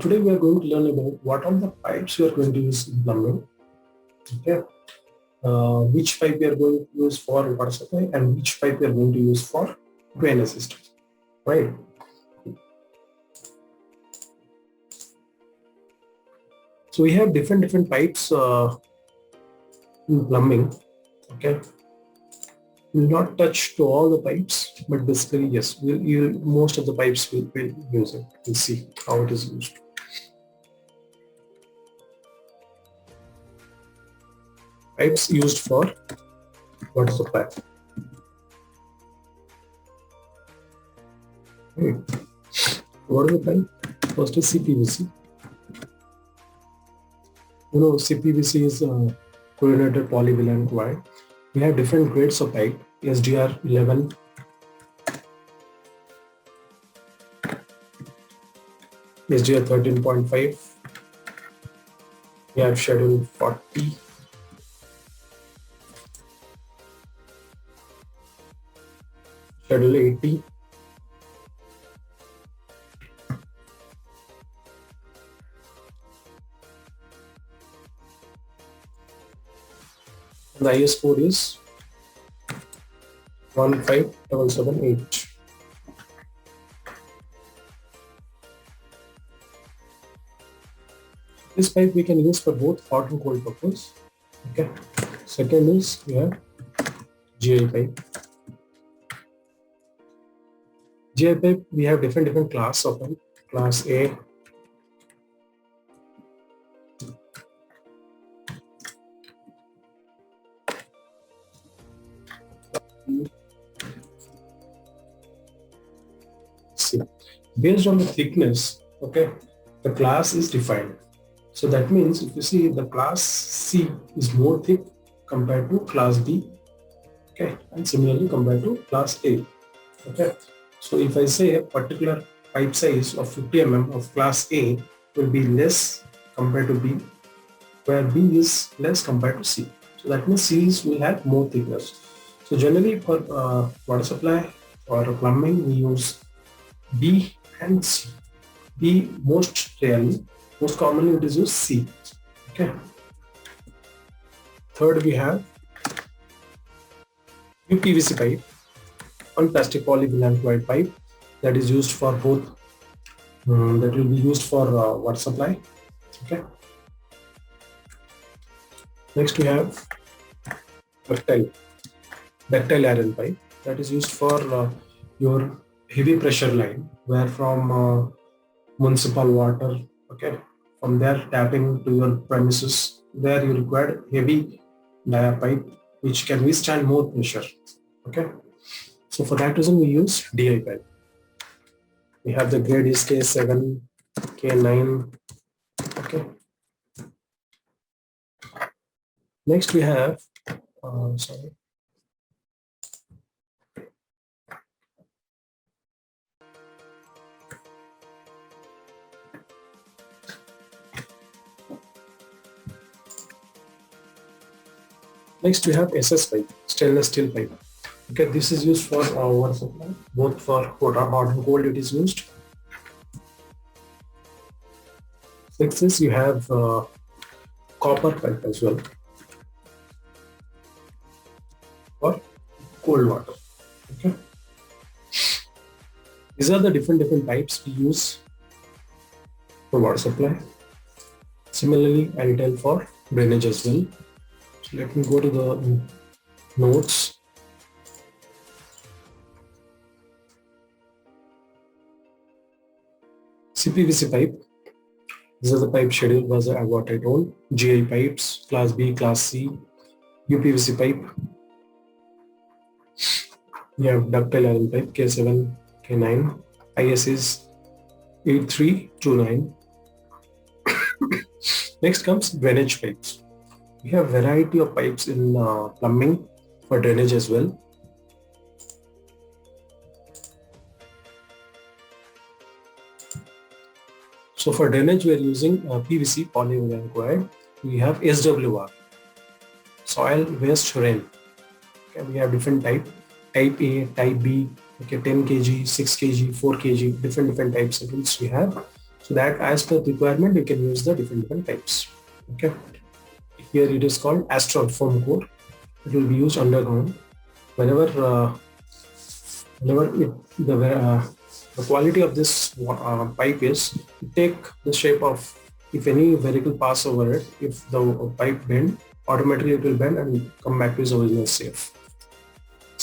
today we are going to learn about what are the pipes we are going to use in plumbing. Okay, which pipe we are going to use for water supply and which pipe we are going to use for drainage system. Right. So we have different pipes in plumbing. Okay. We'll not touch to all the pipes, but basically yes, most of the pipes will use it. We'll see how it is used. Pipes used for water supply. Right. What is the pipe? First is Cpvc. You know, Cpvc is chlorinated polyvinyl chloride. We have different grades of pipe: SDR 11, SDR 13.5. We have schedule 40. Schedule 80. The IS code is 15778. This pipe we can use for both hot and cold purpose. Okay. Second is we have GI pipe. GI pipe, we have different class of pipe. Class A, C. Based on the thickness, okay, the class is defined. So that means if you see, the class C is more thick compared to class B, okay, and similarly compared to class A. Okay, so if I say a particular pipe size of 50 mm of class A will be less compared to B, where B is less compared to C. So that means C's will have more thickness. So generally for water supply or plumbing, we use B and C. B most rarely, most commonly it is used C. Okay. Third, we have UPVC pipe, plastic polyvinyl chloride pipe, that is used for both. That will be used for water supply. Okay. Next, we have ductile iron pipe, that is used for your heavy pressure line, where from municipal water, okay, from there tapping to your premises, where you require heavy dia pipe which can withstand more pressure. Okay, so for that reason we use DI pipe. We have the grade is K7, K9. Okay. Next we have Next we have SS pipe, stainless steel pipe. Okay, this is used for water supply, both for hot and cold it is used. Next is you have copper pipe as well for cold water. Okay, these are the different pipes we use for water supply. Similarly, I'll tell for drainage as well. So let me go to the notes. Cpvc pipe. This is the pipe schedule was what I told. GI pipes, class B, class C, UPVC pipe. We have ductile iron pipe, K7, K9. IS is 8329. Next comes drainage pipes. We have variety of pipes in plumbing for drainage as well. So for drainage, we are using PVC polyvinyl chloride. We have SWR, soil waste rain. Okay, we have different type A, type B. Okay, 10 kg, 6 kg, 4 kg, different types of reels we have. So So that as per requirement, you can use the different pipes. Okay. Here it is called Astronaut foam core. It will be used underground. Whenever the quality of this pipe is, take the shape of, if any vehicle pass over it, if the pipe bend, automatically it will bend and come back to its original safe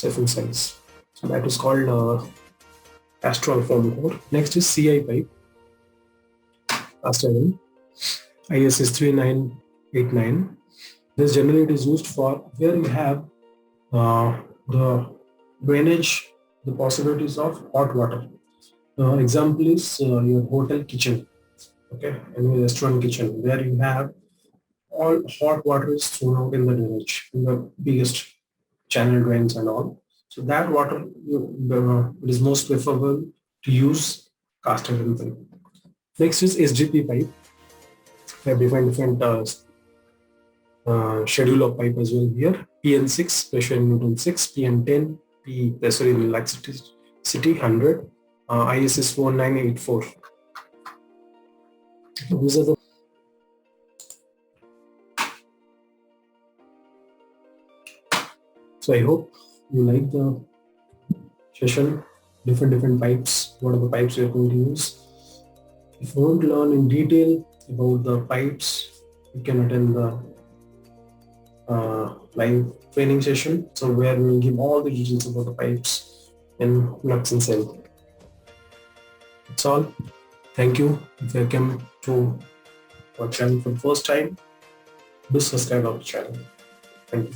in size. So that is called Astronaut foam core. Next is CI pipe. Last item, IS is 3989. This generally it is used for where you have the drainage, the possibilities of hot water. Example is your hotel kitchen, okay, and your restaurant kitchen, where you have all hot water is thrown out in the drainage, in the biggest channel drains and all. So that water, it is most preferable to use cast iron pipe. Next is Sgp pipe. We have different schedule of pipe as well here. PN6 pressure in Newton 6, PN10 P pressure in electricity 100, IS is 4984. These are the So I hope you like the session. Different pipes. What are the pipes we are going to use? If you want to learn in detail about the pipes, you can attend the live training session. So where we will give all the details about the pipes in nuts and cell. That's all. Thank you. If you came to our channel for the first time, do subscribe our channel. Thank you.